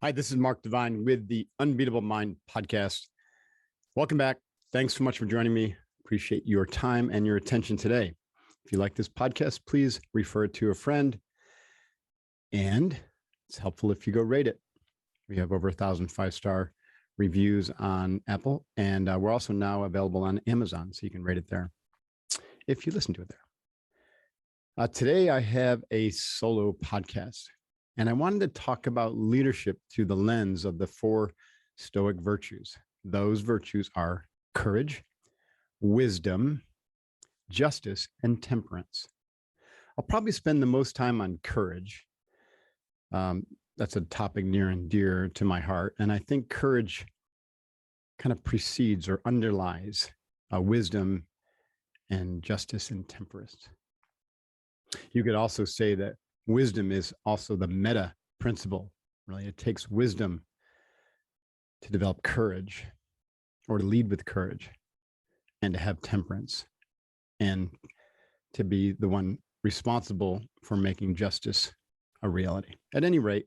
Hi, this is Mark Devine with the Unbeatable Mind podcast. Welcome back. Thanks so much for joining me. Appreciate your time and your attention today. If you like this podcast, please refer it to a friend. And it's helpful if you go rate it. We have over 1,000 5-star reviews on Apple, and we're also now available on Amazon, so you can rate it there if you listen to it there. Today, I have a solo podcast. And I wanted to talk about leadership through the lens of the 4 Stoic virtues. Those virtues are courage, wisdom, justice, and temperance. I'll probably spend the most time on courage. That's a topic near and dear to my heart. And I think courage kind of precedes or underlies wisdom and justice and temperance. You could also say that wisdom is also the meta principle. Really, it takes wisdom to develop courage or to lead with courage and to have temperance and to be the one responsible for making justice a reality. At any rate,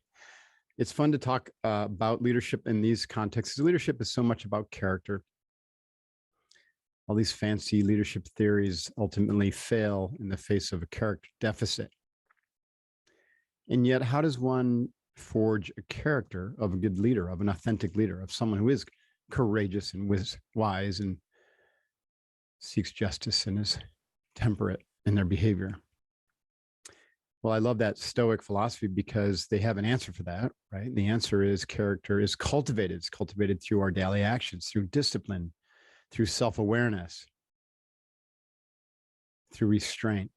it's fun to talk about leadership in these contexts. Leadership is so much about character. All these fancy leadership theories ultimately fail in the face of a character deficit. And yet, how does one forge a character of a good leader, of an authentic leader, of someone who is courageous and wise and seeks justice and is temperate in their behavior? Well, I love that Stoic philosophy because they have an answer for that, right? The answer is character is cultivated. It's cultivated through our daily actions, through discipline, through self-awareness, through restraint,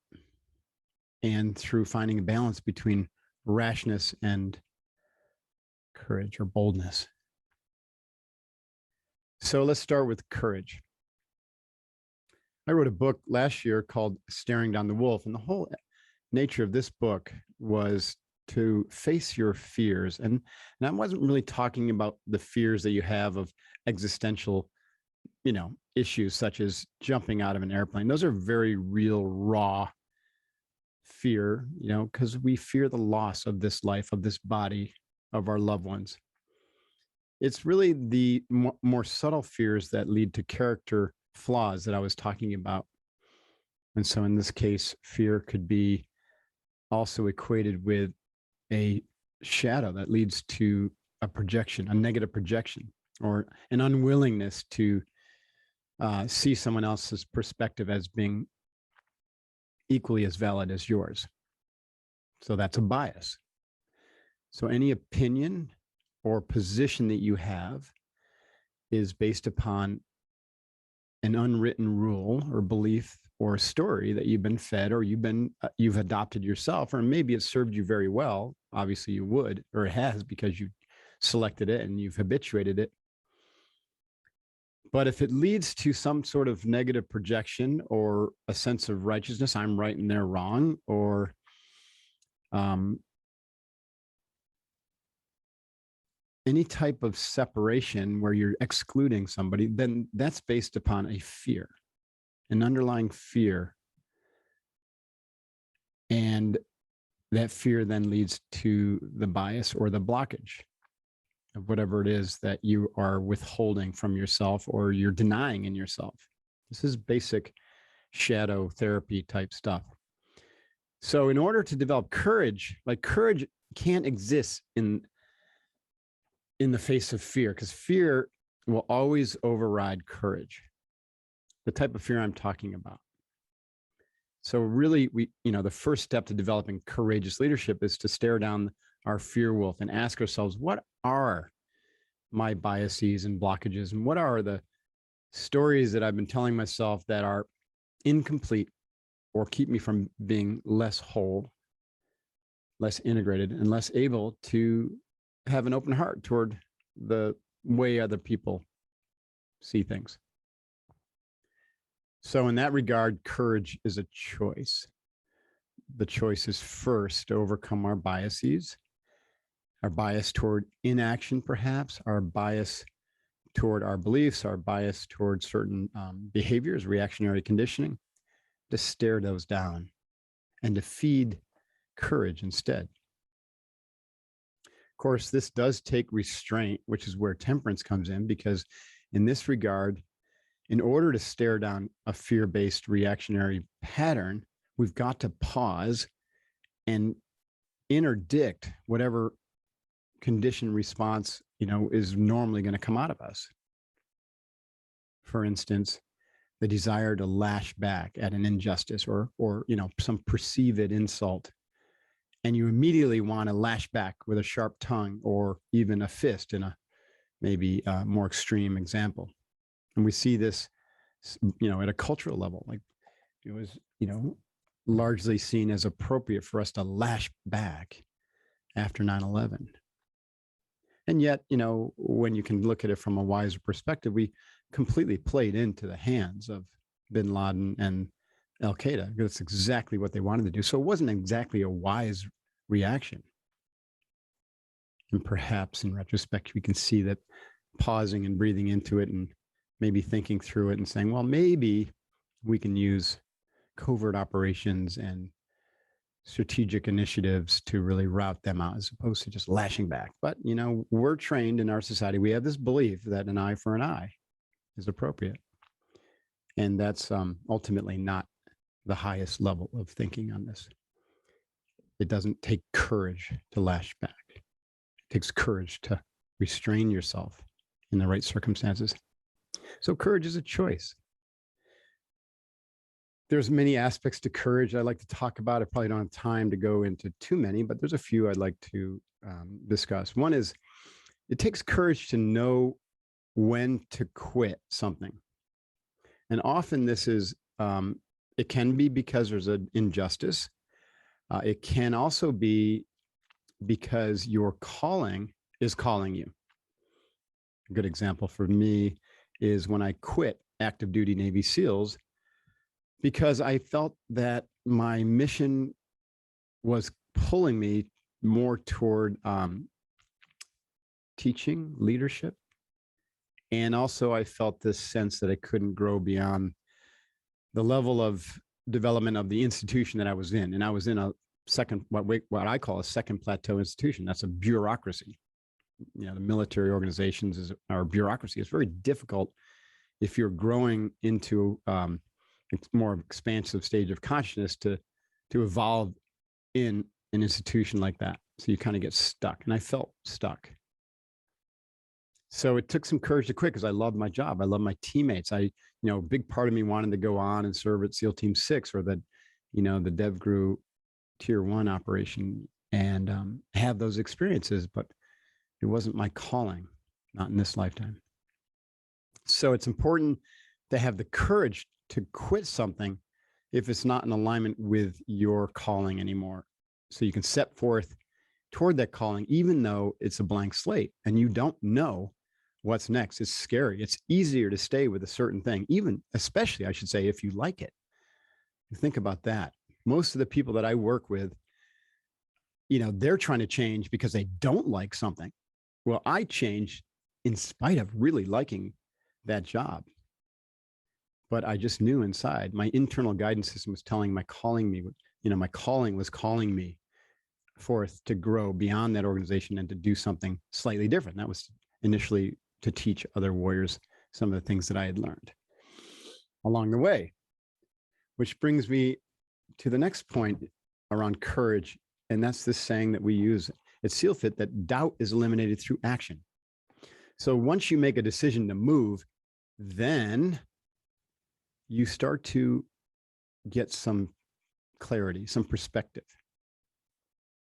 and through finding a balance between rashness and courage or boldness. So let's start with courage. I wrote a book last year called Staring Down the Wolf, and the whole nature of this book was to face your fears. And I wasn't really talking about the fears that you have of existential, issues such as jumping out of an airplane. Those are very real, raw fear, because we fear the loss of this life, of this body, of our loved ones. It's really the more subtle fears that lead to character flaws that I was talking about. And so in this case, fear could be also equated with a shadow that leads to a projection, a negative projection, or an unwillingness to see someone else's perspective as being equally as valid as yours. So that's a bias. So any opinion or position that you have is based upon an unwritten rule or belief or story that you've been fed or you've adopted yourself, or maybe it served you very well. Obviously you would, or it has, because you selected it and you've habituated it. But if it leads to some sort of negative projection or a sense of righteousness, I'm right and they're wrong, or any type of separation where you're excluding somebody, then that's based upon a fear, an underlying fear. And that fear then leads to the bias or the blockage of whatever it is that you are withholding from yourself or you're denying in yourself. This is basic shadow therapy type stuff. So in order to develop courage, courage can't exist in the face of fear, because fear will always override courage, the type of fear I'm talking about. So really, the first step to developing courageous leadership is to stare down our fear wolf and ask ourselves, what are my biases and blockages? And what are the stories that I've been telling myself that are incomplete or keep me from being less whole, less integrated, and less able to have an open heart toward the way other people see things? So in that regard, courage is a choice. The choice is first to overcome our biases, our bias toward inaction, perhaps, our bias toward our beliefs, our bias toward certain behaviors, reactionary conditioning, to stare those down and to feed courage instead. course, this does take restraint, which is where temperance comes in, because in this regard, in order to stare down a fear-based reactionary pattern, we've got to pause and interdict whatever conditioned response, is normally going to come out of us. For instance, the desire to lash back at an injustice or some perceived insult. And you immediately want to lash back with a sharp tongue or even a fist in a maybe more extreme example. And we see this, at a cultural level, like it was, largely seen as appropriate for us to lash back after 9/11. And yet, when you can look at it from a wiser perspective, we completely played into the hands of bin Laden and Al Qaeda. That's exactly what they wanted to do. So it wasn't exactly a wise reaction. And perhaps in retrospect, we can see that pausing and breathing into it and maybe thinking through it and saying, well, maybe we can use covert operations and strategic initiatives to really rout them out as opposed to just lashing back. But, we're trained in our society. We have this belief that an eye for an eye is appropriate. And that's ultimately not the highest level of thinking on this. It doesn't take courage to lash back. It takes courage to restrain yourself in the right circumstances. So courage is a choice. There's many aspects to courage I'd like to talk about. I probably don't have time to go into too many, but there's a few I'd like to discuss. One is it takes courage to know when to quit something. And often this is, it can be because there's an injustice. It can also be because your calling is calling you. A good example for me is when I quit active duty Navy SEALs, because I felt that my mission was pulling me more toward teaching, leadership. And also I felt this sense that I couldn't grow beyond the level of development of the institution that I was in. And I was in a second, what I call a second plateau institution. That's a bureaucracy. The military organizations are bureaucracy. It's very difficult if you're growing into more expansive stage of consciousness to evolve in an institution like that. So you kind of get stuck, and I felt stuck. So it took some courage to quit because I loved my job. I loved my teammates. A big part of me wanted to go on and serve at SEAL Team 6 or the DevGru Tier 1 operation and have those experiences, but it wasn't my calling, not in this lifetime. So it's important to have the courage to quit something if it's not in alignment with your calling anymore. So you can step forth toward that calling, even though it's a blank slate and you don't know what's next. It's scary. It's easier to stay with a certain thing, especially, I should say, if you like it. Think about that. Most of the people that I work with, they're trying to change because they don't like something. Well, I changed in spite of really liking that job. But I just knew inside my internal guidance system was telling my calling was calling me forth to grow beyond that organization and to do something slightly different. That was initially to teach other warriors some of the things that I had learned along the way, which brings me to the next point around courage. And that's this saying that we use at SEALFIT, that doubt is eliminated through action. So once you make a decision to move, then you start to get some clarity, some perspective.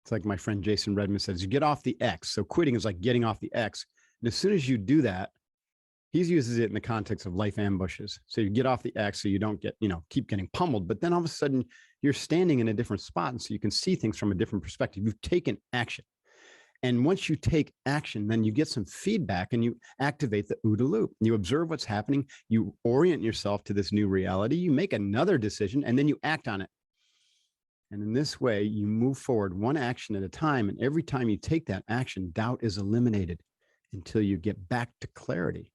It's like my friend Jason Redman says, you get off the X. So quitting is like getting off the X. And as soon as you do that, he uses it in the context of life ambushes. So you get off the X so you don't get, keep getting pummeled. But then all of a sudden you're standing in a different spot. And so you can see things from a different perspective. You've taken action. And once you take action, then you get some feedback and you activate the OODA loop. You observe what's happening. You orient yourself to this new reality. You make another decision and then you act on it. And in this way, you move forward one action at a time. And every time you take that action, doubt is eliminated until you get back to clarity.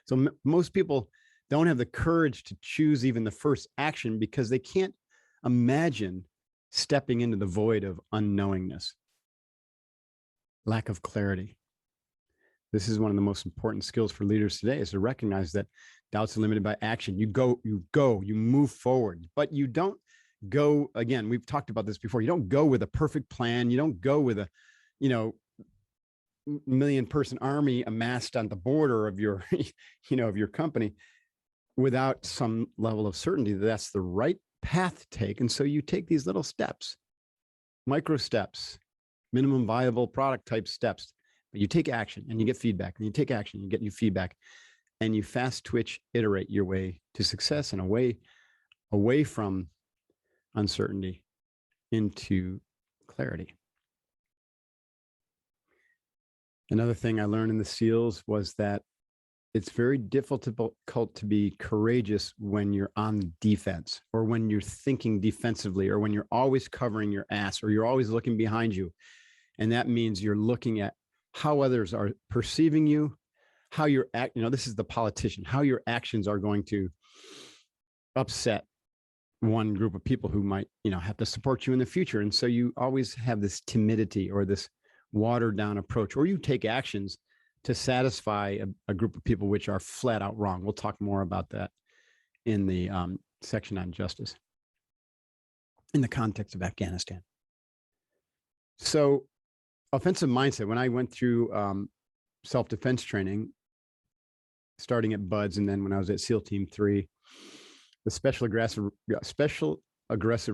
So most people don't have the courage to choose even the first action because they can't imagine stepping into the void of unknowingness. lack of clarity. This is one of the most important skills for leaders today, is to recognize that doubts are limited by action. You move forward, but you don't go, again, we've talked about this before. You don't go with a perfect plan. You don't go with a, million-person army amassed on the border of your, of your company without some level of certainty that that's the right path to take. And so you take these little steps, micro steps, minimum viable product type steps, but you take action and you get feedback, and you take action, you get new feedback, and you fast twitch, iterate your way to success and away from uncertainty into clarity. Another thing I learned in the SEALs was that it's very difficult to be courageous when you're on defense, or when you're thinking defensively, or when you're always covering your ass, or you're always looking behind you. And that means you're looking at how others are perceiving you, how you're this is the politician, how your actions are going to upset one group of people who might, have to support you in the future. And so you always have this timidity or this watered down approach, or you take actions to satisfy a group of people which are flat out wrong. We'll talk more about that in the section on justice in the context of Afghanistan. So offensive mindset, when I went through self-defense training, starting at BUDS, and then when I was at SEAL Team 3, the Special Aggressive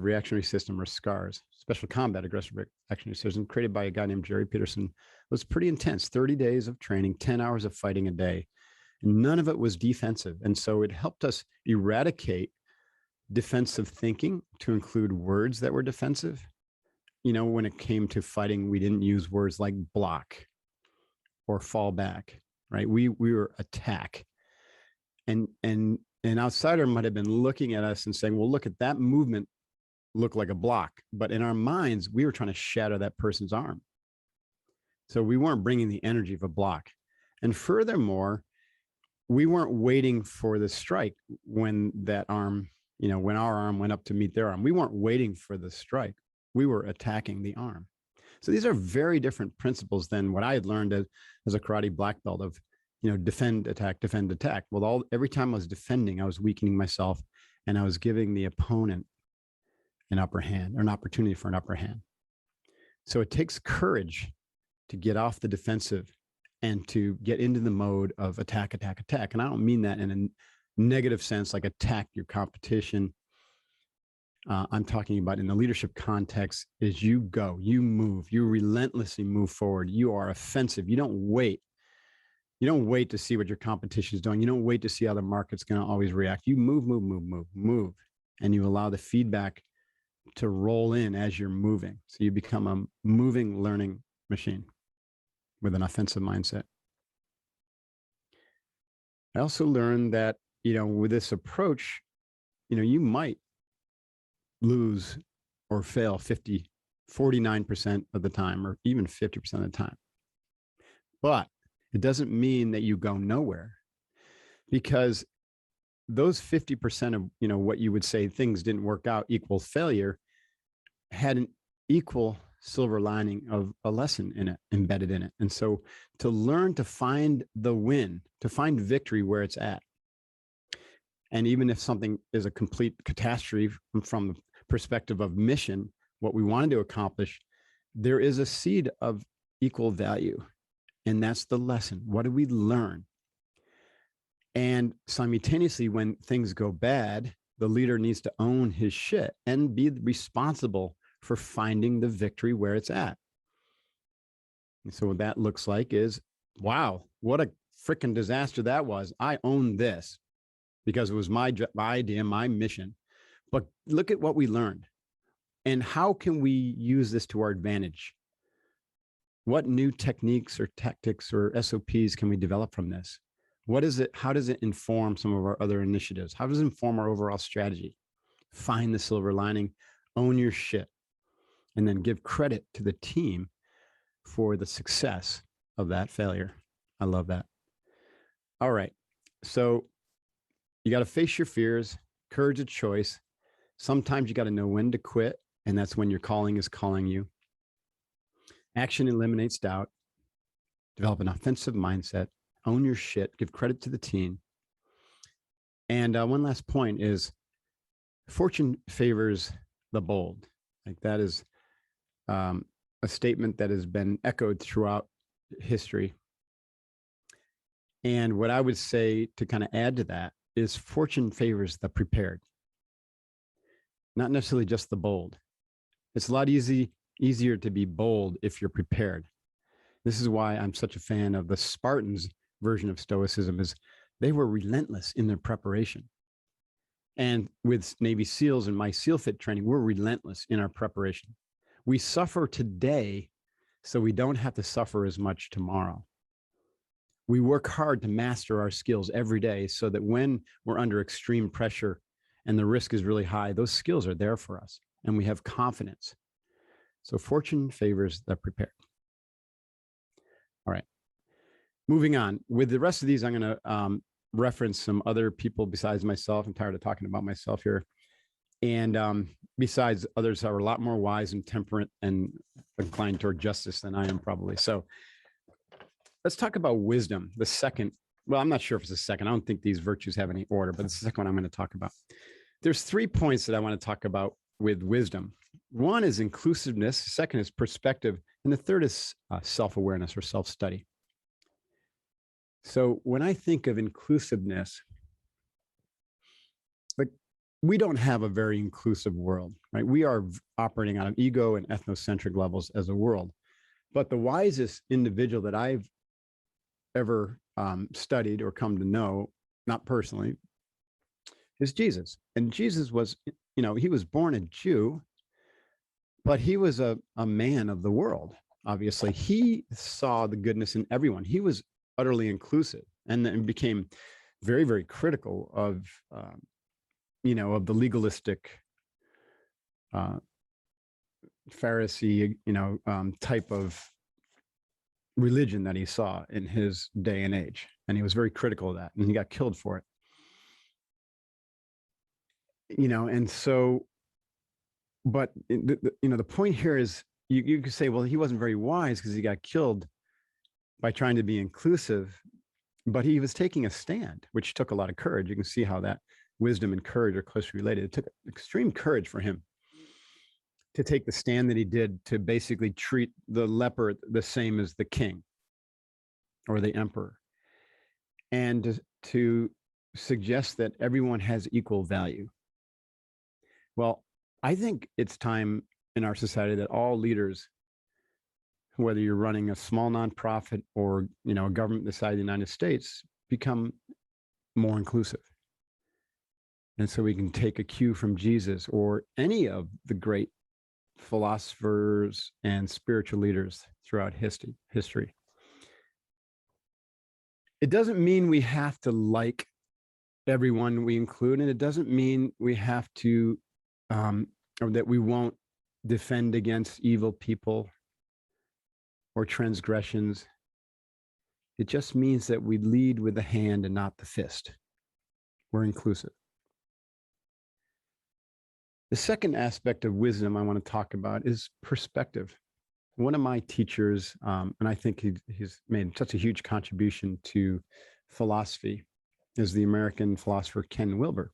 Reactionary System, or SCARS, Special Combat Aggressive Reactionary System, created by a guy named Jerry Peterson, was pretty intense. 30 days of training, 10 hours of fighting a day. None of it was defensive. And so it helped us eradicate defensive thinking to include words that were defensive. When it came to fighting, we didn't use words like block or fall back, right? We were attack. And an outsider might have been looking at us and saying, well, look at that movement, look like a block. But in our minds, we were trying to shatter that person's arm. So we weren't bringing the energy of a block. And furthermore, we weren't waiting for the strike when that arm, when our arm went up to meet their arm. We weren't waiting for the strike. We were attacking the arm. So these are very different principles than what I had learned as a karate black belt of, defend, attack, defend, attack. Well, every time I was defending, I was weakening myself, and I was giving the opponent an upper hand, or an opportunity for an upper hand. So it takes courage to get off the defensive and to get into the mode of attack, attack, attack. And I don't mean that in a negative sense, like attack your competition. I'm talking about in the leadership context is you go, you move, you relentlessly move forward. You are offensive. You don't wait. You don't wait to see what your competition is doing. You don't wait to see how the market's going to always react. You move, move, move, move, move. And you allow the feedback to roll in as you're moving. So you become a moving learning machine with an offensive mindset. I also learned that, with this approach, you might lose or fail 49% of the time, or even 50% of the time. But it doesn't mean that you go nowhere, because those 50% of, what you would say things didn't work out equals failure had an equal silver lining of a lesson in it, embedded in it. And so to learn to find the win, to find victory where it's at. And even if something is a complete catastrophe from the perspective of mission, what we wanted to accomplish, there is a seed of equal value. And that's the lesson. What did we learn? And simultaneously, when things go bad, the leader needs to own his shit and be responsible for finding the victory where it's at. And so what that looks like is, wow, what a freaking disaster that was. I own this because it was my idea, my mission. But look at what we learned. And how can we use this to our advantage? What new techniques or tactics or SOPs can we develop from this? What is it? How does it inform some of our other initiatives? How does it inform our overall strategy? Find the silver lining, own your shit, and then give credit to the team for the success of that failure. I love that. All right. So you got to face your fears, courage of choice. Sometimes you got to know when to quit, and that's when your calling is calling you. Action eliminates doubt. develop an offensive mindset, own your shit, give credit to the team. And one last point is fortune favors the bold. Like that is a statement that has been echoed throughout history. And what I would say to kind of add to that is fortune favors the prepared, not necessarily just the bold. It's a lot easier to be bold if you're prepared. This is why I'm such a fan of the Spartans' version of Stoicism, is they were relentless in their preparation. And with Navy SEALs and my SEAL Fit training, we're relentless in our preparation. We suffer today so we don't have to suffer as much tomorrow. We work hard to master our skills every day so that when we're under extreme pressure and the risk is really high, those skills are there for us and we have confidence. So fortune favors the prepared. All right. Moving on. With the rest of these, I'm going to reference some other people besides myself. I'm tired of talking about myself here. And besides, others are a lot more wise and temperate and inclined toward justice than I am probably. So let's talk about wisdom. The second, well, I'm not sure if it's the second. I don't think these virtues have any order, but it's the second one I'm going to talk about. There's 3 points that I want to talk about with wisdom. One is inclusiveness. The second is perspective. And the third is self-awareness or self-study. So when I think of inclusiveness, like we don't have a very inclusive world, right? We are operating on ego and ethnocentric levels as a world. But the wisest individual that I've ever studied or come to know, not personally, is Jesus. And Jesus was, he was born a Jew, but he was a man of the world. Obviously, he saw the goodness in everyone. He was utterly inclusive, and then became very, very critical of, of the legalistic Pharisee, type of religion that he saw in his day and age. And he was very critical of that, and he got killed for it. And so, but the point here is you could say, well, he wasn't very wise because he got killed by trying to be inclusive, but he was taking a stand, which took a lot of courage. You can see how that wisdom and courage are closely related. It took extreme courage for him to take the stand that he did to basically treat the leper the same as the king or the emperor, and to suggest that everyone has equal value. Well, I think it's time in our society that all leaders, whether you're running a small nonprofit or, a government the size of the United States, become more inclusive. And so we can take a cue from Jesus or any of the great philosophers and spiritual leaders throughout history. It doesn't mean we have to like everyone we include, and it doesn't mean we have to, or that we won't defend against evil people or transgressions. It just means that we lead with the hand and not the fist. We're inclusive. The second aspect of wisdom I want to talk about is perspective. One of my teachers, and I think he's made such a huge contribution to philosophy, is the American philosopher Ken Wilber.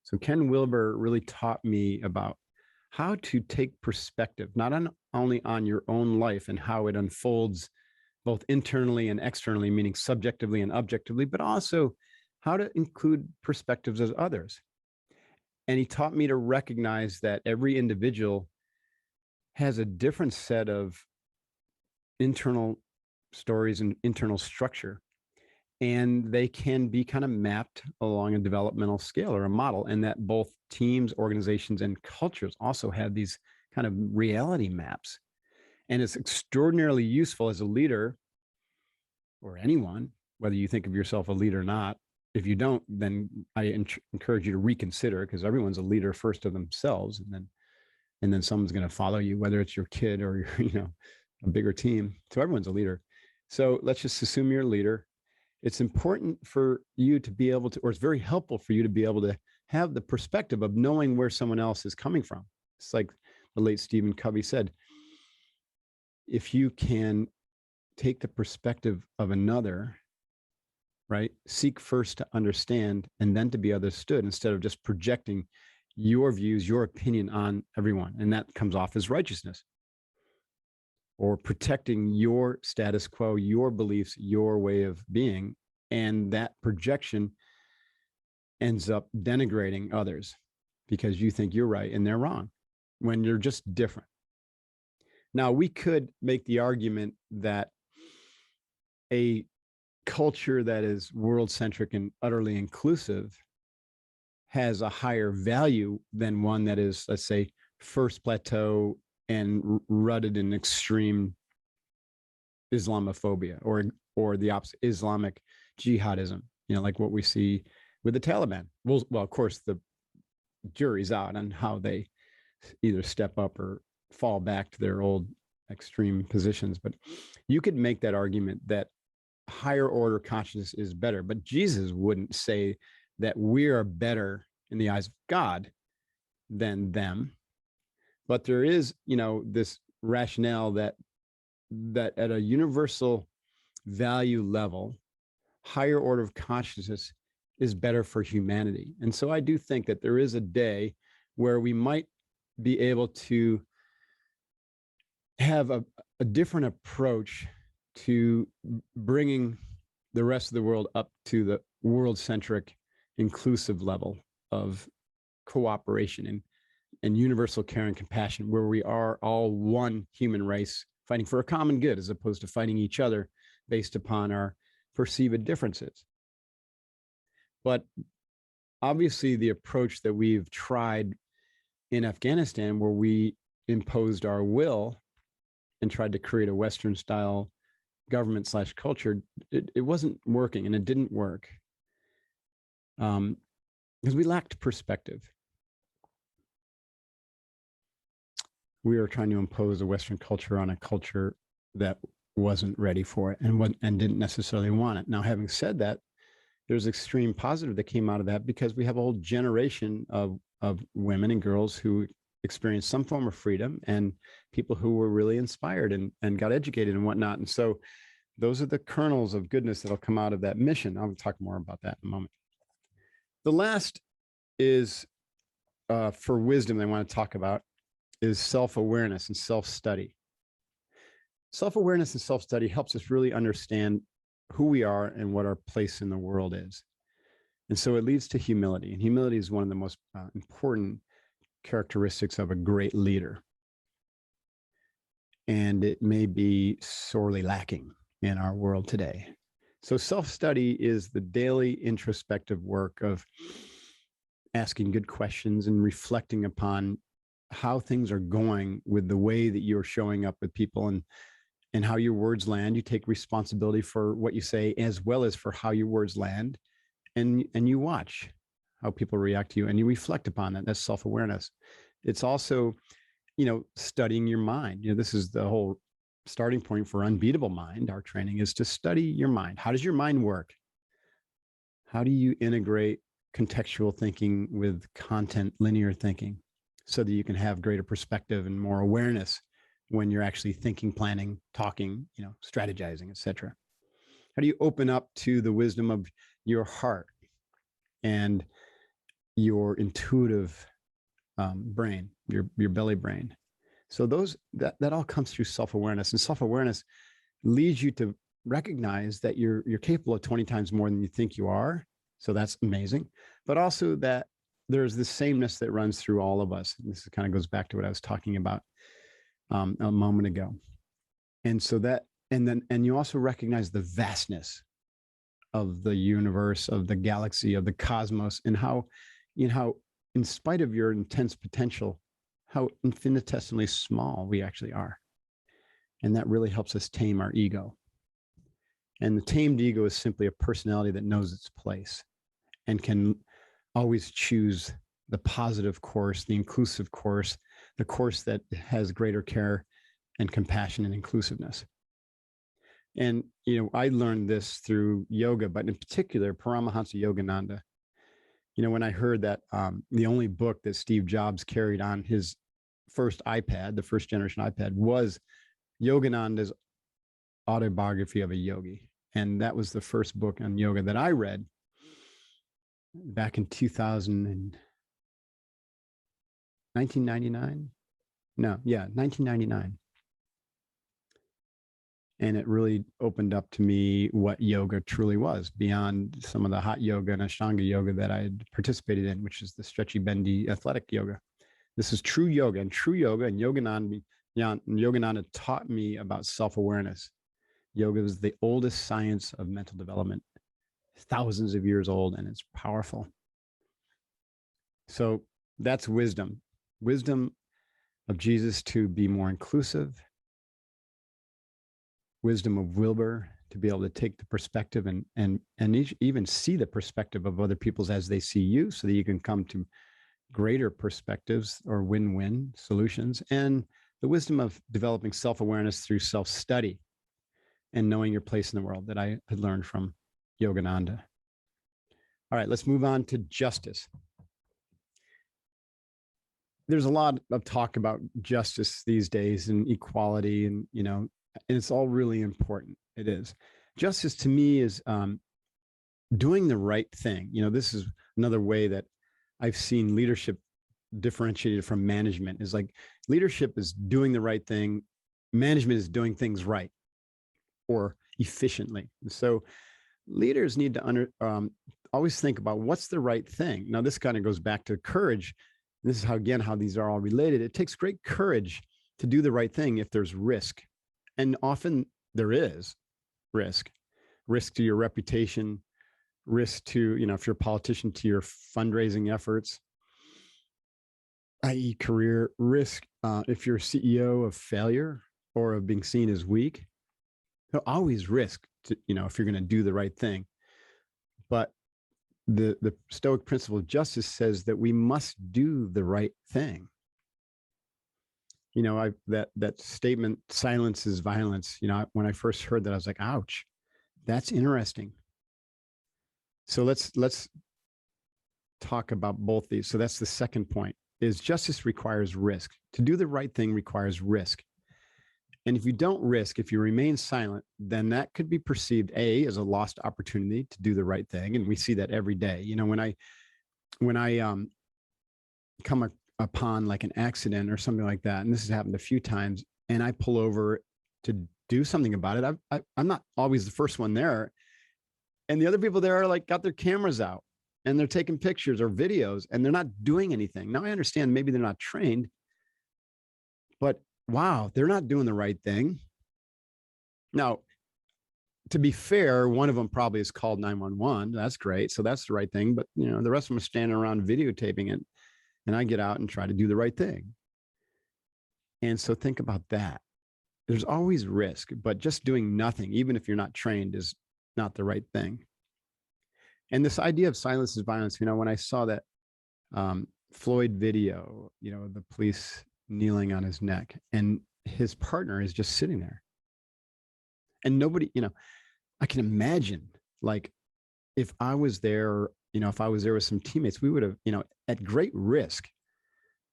So Ken Wilber really taught me about how to take perspective, not only on your own life and how it unfolds both internally and externally, meaning subjectively and objectively, but also how to include perspectives of others. And he taught me to recognize that every individual has a different set of internal stories and internal structure, and they can be kind of mapped along a developmental scale or a model, and that both teams, organizations, and cultures also have these kind of reality maps. And it's extraordinarily useful as a leader, or anyone, whether you think of yourself a leader or not. If you don't, then I encourage you to reconsider, because everyone's a leader first of themselves, and then someone's going to follow you, whether it's your kid or a bigger team. So everyone's a leader. So let's just assume you're a leader. It's important for you to be able to, or it's very helpful for you to be able to have the perspective of knowing where someone else is coming from. It's like the late Stephen Covey said, if you can take the perspective of another, right? Seek first to understand and then to be understood, instead of just projecting your views, your opinion on everyone. And that comes off as righteousness, or protecting your status quo, your beliefs, your way of being. And that projection ends up denigrating others because you think you're right and they're wrong when you're just different. Now, we could make the argument that a culture that is world-centric and utterly inclusive has a higher value than one that is, let's say, first plateau and rooted in extreme Islamophobia, or the opposite, Islamic jihadism, like what we see with the Taliban. Well, of course, the jury's out on how they either step up or fall back to their old extreme positions. But you could make that argument that higher order consciousness is better. But Jesus wouldn't say that we are better in the eyes of God than them. But there is, this rationale that at a universal value level, higher order of consciousness is better for humanity. And so I do think that there is a day where we might be able to have a different approach to bringing the rest of the world up to the world-centric, inclusive level of cooperation and universal care and compassion, where we are all one human race fighting for a common good, as opposed to fighting each other based upon our perceived differences. But obviously, the approach that we've tried in Afghanistan, where we imposed our will and tried to create a Western style government / culture, it wasn't working, and it didn't work because we lacked perspective. We were trying to impose a Western culture on a culture that wasn't ready for it and didn't necessarily want it. Now, having said that, there's extreme positive that came out of that, because we have a whole generation of women and girls who experienced some form of freedom, and people who were really inspired and got educated and whatnot. And so those are the kernels of goodness that'll come out of that mission. I'll talk more about that in a moment. The last is for wisdom I want to talk about is self-awareness and self-study. Self-awareness and self-study helps us really understand who we are and what our place in the world is. And so it leads to humility. And humility is one of the most important characteristics of a great leader. And it may be sorely lacking in our world today. So self-study is the daily introspective work of asking good questions and reflecting upon how things are going with the way that you're showing up with people, and how your words land. You take responsibility for what you say, as well as for how your words land. And you watch how people react to you, and you reflect upon that. That's self-awareness. It's also, studying your mind. This is the whole starting point for Unbeatable Mind. Our training is to study your mind. How does your mind work? How do you integrate contextual thinking with content linear thinking, so that you can have greater perspective and more awareness when you're actually thinking, planning, talking, strategizing, etc. How do you open up to the wisdom of your heart and your intuitive brain, your belly brain? So that all comes through self-awareness, and self-awareness leads you to recognize that you're capable of 20 times more than you think you are. So that's amazing. But also that there's this sameness that runs through all of us. This kind of goes back to what I was talking about a moment ago. And so and you also recognize the vastness of the universe, of the galaxy, of the cosmos, and how, in spite of your intense potential, how infinitesimally small we actually are. And that really helps us tame our ego. And the tamed ego is simply a personality that knows its place and can always choose the positive course, the inclusive course, the course that has greater care and compassion and inclusiveness. And, I learned this through yoga, but in particular, Paramahansa Yogananda. When I heard that the only book that Steve Jobs carried on his first iPad, the first generation iPad, was Yogananda's Autobiography of a Yogi. And that was the first book on yoga that I read back in 1999. No, yeah, 1999. And it really opened up to me what yoga truly was beyond some of the hot yoga and Ashtanga yoga that I had participated in, which is the stretchy, bendy, athletic yoga. This is true yoga, and Yogananda taught me about self-awareness. Yoga is the oldest science of mental development, thousands of years old, and it's powerful. So that's wisdom of Jesus to be more inclusive, wisdom of Wilbur to be able to take the perspective and even see the perspective of other people's as they see you, so that you can come to greater perspectives or win-win solutions, and the wisdom of developing self-awareness through self-study and knowing your place in the world that I had learned from Yogananda. All right, let's move on to justice. There's a lot of talk about justice these days and equality, and it's all really important. It is. Justice to me is doing the right thing. This is another way that I've seen leadership differentiated from management, is like leadership is doing the right thing. Management is doing things right or efficiently. So leaders need to always think about what's the right thing. Now, this kind of goes back to courage. This is how these are all related. It takes great courage to do the right thing if there's risk. And often there is risk to your reputation, risk to, if you're a politician, to your fundraising efforts, i.e. career risk. If you're a CEO, of failure or of being seen as weak, there'll always risk to, if you're going to do the right thing. But the Stoic principle of justice says that we must do the right thing. That statement, silence is violence. When I first heard that, I was like, ouch, that's interesting. So let's talk about both these. So that's the second point, is justice requires risk. To do the right thing requires risk. And if you don't risk, if you remain silent, then that could be perceived as a lost opportunity to do the right thing. And we see that every day. When I come upon like an accident or something like that, and this has happened a few times, and I pull over to do something about it, I'm not always the first one there. And the other people there are like got their cameras out and they're taking pictures or videos, and they're not doing anything. Now I understand maybe they're not trained, but wow, they're not doing the right thing. Now, to be fair, one of them probably is called 911. That's great. So that's the right thing. But the rest of them are standing around videotaping it. And I get out and try to do the right thing. And so think about that. There's always risk, but just doing nothing, even if you're not trained, is not the right thing. And this idea of silence is violence, when I saw that Floyd video, the police kneeling on his neck, and his partner is just sitting there. And nobody, I can imagine, like, if I was there, if I was there with some teammates, we would have, at great risk,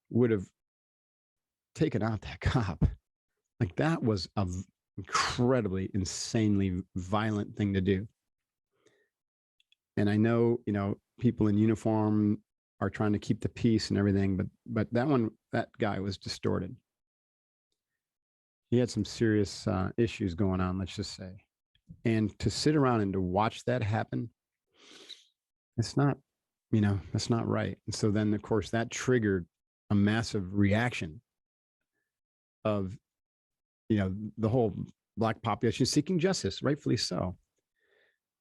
would have taken out that cop. Like, that was an incredibly, insanely violent thing to do. And I know, people in uniform are trying to keep the peace and everything, but that guy was distorted. He had some serious issues going on, let's just say. And to sit around and to watch that happen, it's not, that's not right. And so then, of course, that triggered a massive reaction of, the whole Black population seeking justice, rightfully so.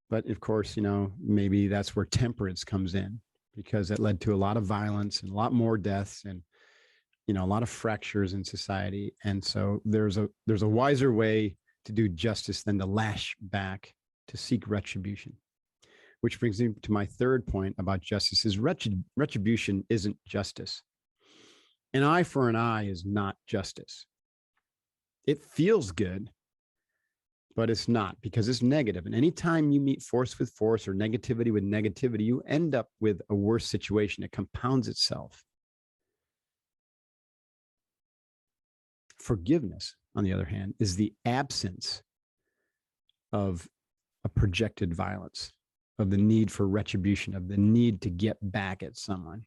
But of course, maybe that's where temperance comes in, because it led to a lot of violence and a lot more deaths and, a lot of fractures in society. And so there's a wiser way to do justice than to lash back, to seek retribution. Which brings me to my third point about justice: is retribution isn't justice. An eye for an eye is not justice. It feels good, but it's not, because it's negative. And anytime you meet force with force or negativity with negativity, you end up with a worse situation. It compounds itself. Forgiveness, on the other hand, is the absence of a projected violence, of the need for retribution, of the need to get back at someone,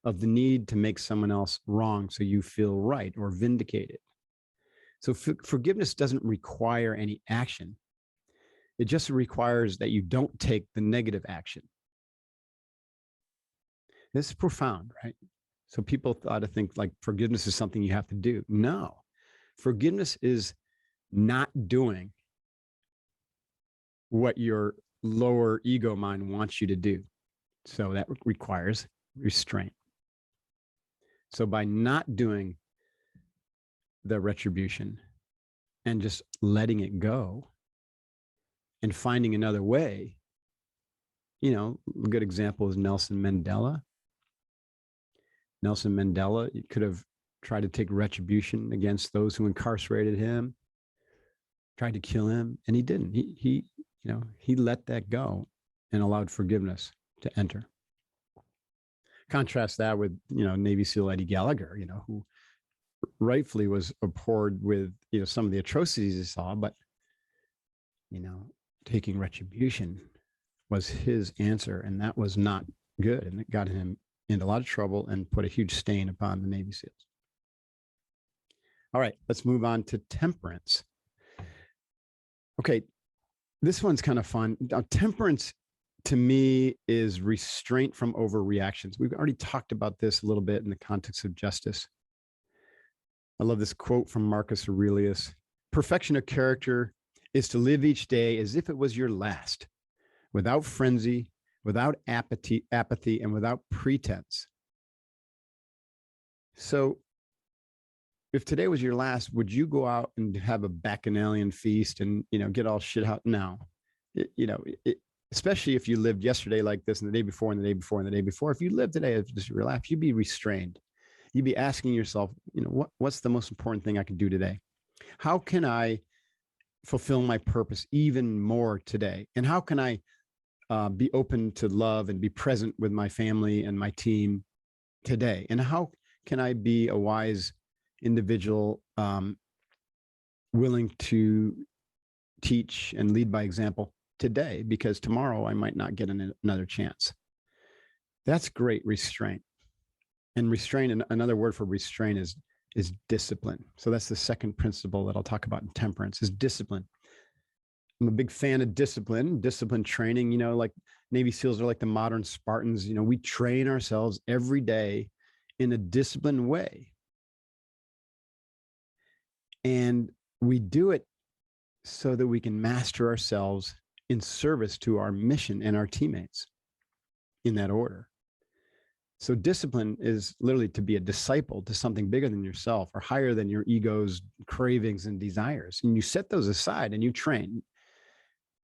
of the need to make someone else wrong so you feel right or vindicated. So forgiveness doesn't require any action. It just requires that you don't take the negative action. This is profound, right? So people thought to think like forgiveness is something you have to do. No, forgiveness is not doing what your lower ego mind wants you to do. So that requires restraint. So by not doing the retribution and just letting it go and finding another way, you know, a good example is Nelson Mandela. Nelson Mandela could have tried to take retribution against those who incarcerated him, tried to kill him, and he didn't. He let that go and allowed forgiveness to enter. Contrast that with, Navy SEAL Eddie Gallagher, who rightfully was abhorred with, some of the atrocities he saw, but, taking retribution was his answer, and that was not good, and it got him into a lot of trouble and put a huge stain upon the Navy SEALs. All right, let's move on to temperance. Okay, this one's kind of fun. Now, temperance to me is restraint from overreactions. We've already talked about this a little bit in the context of justice. I love this quote from Marcus Aurelius. Perfection of character is to live each day as if it was your last, without frenzy, without apathy, and without pretense. So if today was your last, would you go out and have a bacchanalian feast and, get all shit out? No, especially if you lived yesterday like this and the day before and the day before and the day before. If you lived today as just your last, you'd be restrained. You'd be asking yourself, what's the most important thing I can do today? How can I fulfill my purpose even more today? And how can I be open to love and be present with my family and my team today? And how can I be a wise individual, willing to teach and lead by example today, because tomorrow I might not get another chance? That's great restraint. And restraint, another word for restraint is discipline. So that's the second principle that I'll talk about in temperance, is discipline. I'm a big fan of discipline training. Like Navy SEALs are like the modern Spartans. We train ourselves every day in a disciplined way. And we do it so that we can master ourselves in service to our mission and our teammates, in that order. So discipline is literally to be a disciple to something bigger than yourself or higher than your ego's cravings and desires. And you set those aside and you train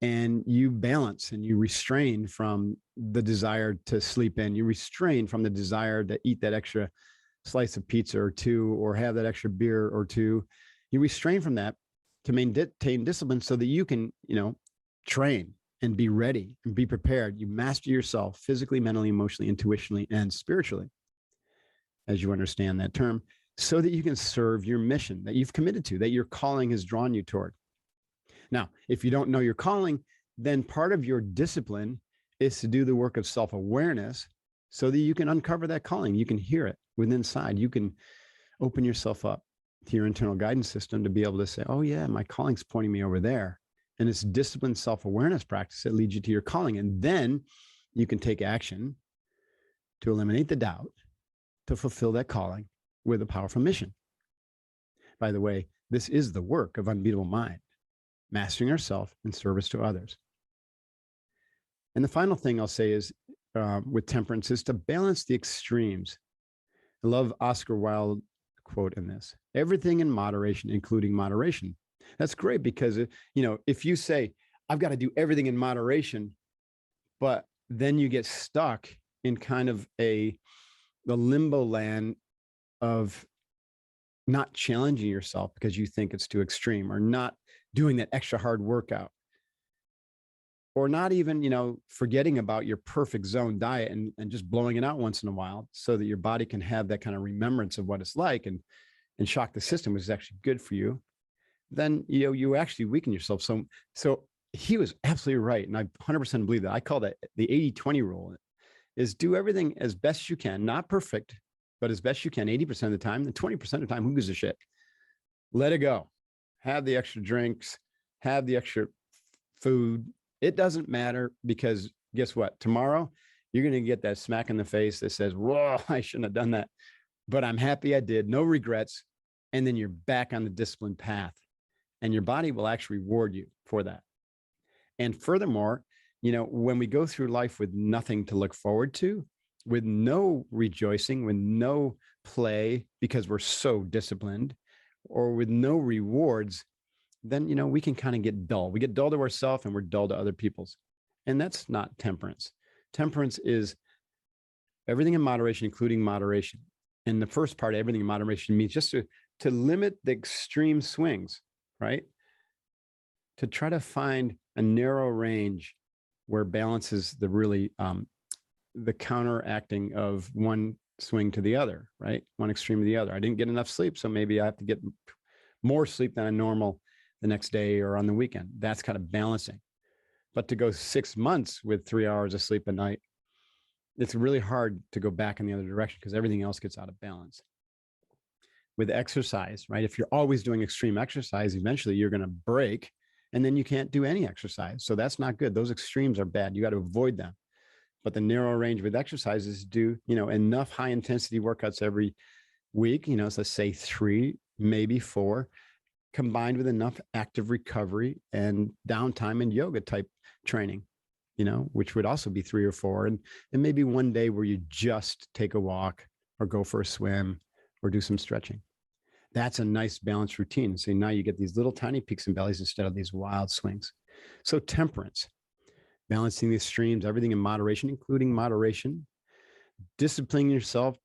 and you balance and you restrain from the desire to sleep in. You restrain from the desire to eat that extra slice of pizza or two, or have that extra beer or two. You restrain from that to maintain discipline so that you can, train and be ready and be prepared. You master yourself physically, mentally, emotionally, intuitionally, and spiritually, as you understand that term, so that you can serve your mission that you've committed to, that your calling has drawn you toward. Now, if you don't know your calling, then part of your discipline is to do the work of self-awareness so that you can uncover that calling. You can hear it within inside. You can open yourself up to your internal guidance system to be able to say, oh yeah, my calling's pointing me over there. And it's disciplined self-awareness practice that leads you to your calling. And then you can take action to eliminate the doubt, to fulfill that calling with a powerful mission. By the way, this is the work of Unbeatable Mind, mastering ourselves in service to others. And the final thing I'll say is with temperance is to balance the extremes. I love Oscar Wilde's quote in this: everything in moderation, including moderation. That's great, because, if you say, I've got to do everything in moderation, but then you get stuck in kind of the limbo land of not challenging yourself because you think it's too extreme, or not doing that extra hard workout, or not even, forgetting about your perfect zone diet and just blowing it out once in a while so that your body can have that kind of remembrance of what it's like and shock the system, which is actually good for you. then you actually weaken yourself. So he was absolutely right. And I 100% believe that. I call that the 80-20 rule, is do everything as best you can, not perfect, but as best you can 80% of the time. Then 20% of the time, who gives a shit? Let it go. Have the extra drinks, have the extra food. It doesn't matter, because guess what? Tomorrow, you're going to get that smack in the face that says, whoa, I shouldn't have done that, but I'm happy I did. No regrets. And then you're back on the disciplined path, and your body will actually reward you for that. And furthermore, when we go through life with nothing to look forward to, with no rejoicing, with no play because we're so disciplined, or with no rewards, then, we can kind of get dull. We get dull to ourselves and we're dull to other people's. And that's not temperance. Temperance is everything in moderation, including moderation. And the first part, everything in moderation, means just to limit the extreme swings, right? To try to find a narrow range where balance is the really the counteracting of one swing to the other, right? One extreme to the other. I didn't get enough sleep, so maybe I have to get more sleep than I normal the next day or on the weekend. That's kind of balancing. But to go 6 months with 3 hours of sleep a night, it's really hard to go back in the other direction, because everything else gets out of balance. With exercise, right? If you're always doing extreme exercise, eventually you're going to break, and then you can't do any exercise. So that's not good. Those extremes are bad. You got to avoid them. But the narrow range with exercise is do, enough high intensity workouts every week, so let's say 3, maybe 4, combined with enough active recovery and downtime and yoga type training, which would also be 3 or 4. And maybe one day where you just take a walk or go for a swim or do some stretching. That's a nice balanced routine. So now you get these little tiny peaks and valleys instead of these wild swings. So temperance, balancing the extremes, everything in moderation, including moderation, disciplining yourself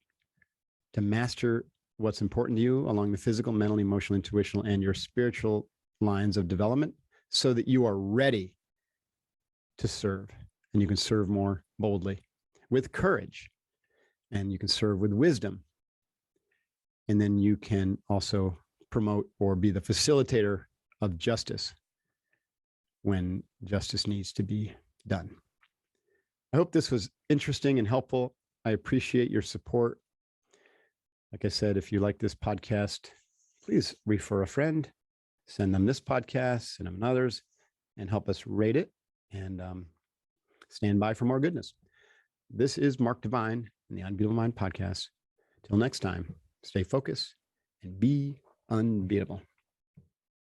to master what's important to you along the physical, mental, emotional, intuitional, and your spiritual lines of development, so that you are ready to serve, and you can serve more boldly with courage, and you can serve with wisdom. And then you can also promote or be the facilitator of justice when justice needs to be done. I hope this was interesting and helpful. I appreciate your support. Like I said, if you like this podcast, please refer a friend, send them this podcast, send them others, and help us rate it, and stand by for more goodness. This is Mark Devine in the Unbeatable Mind podcast. Till next time, stay focused and be unbeatable.